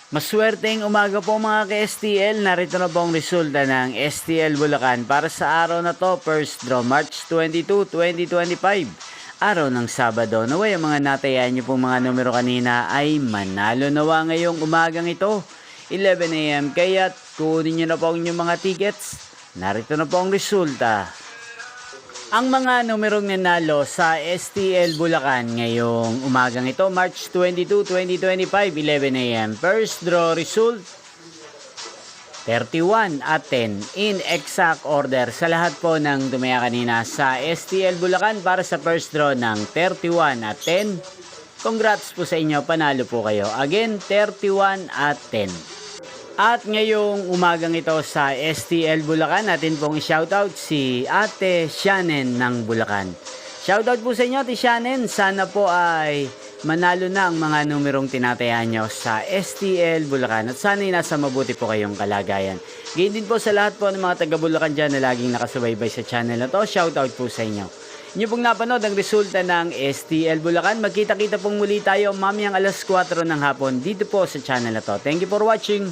Maswerteng umaga po mga ka-STL, narito na po ang resulta ng STL Bulacan para sa araw na to, first draw March 22, 2025. Araw ng Sabado. Naway ang mga natayan niyo pong mga numero kanina ay manalo nawa ngayong umagang ito, 11 AM. Kaya't kunin niyo na po ang inyong mga tickets. Narito na po ang resulta. Ang mga numerong nanalo sa STL Bulacan ngayong umagang ito, March 22, 2025, 11 AM. First draw result, 31 at 10 in exact order sa lahat po ng tumaya kanina sa STL Bulacan para sa first draw ng 31 at 10. Congrats po sa inyo, panalo po kayo. Again, 31 at 10. At ngayong umagang ito sa STL Bulacan, natin pong i-shoutout si Ate Shannon ng Bulacan. Shoutout po sa inyo, Ate Shannon. Sana po ay manalo na ang mga numerong tinatayan nyo sa STL Bulacan. At sana nasa mabuti po kayong kalagayan. Gayun din po sa lahat po ng mga taga Bulacan dyan na laging nakasubaybay sa channel na to. Shoutout po sa inyo. Inyo pong napanood ang resulta ng STL Bulacan. Magkita-kita pong muli tayo mamayang alas 4 ng hapon dito po sa channel na to. Thank you for watching.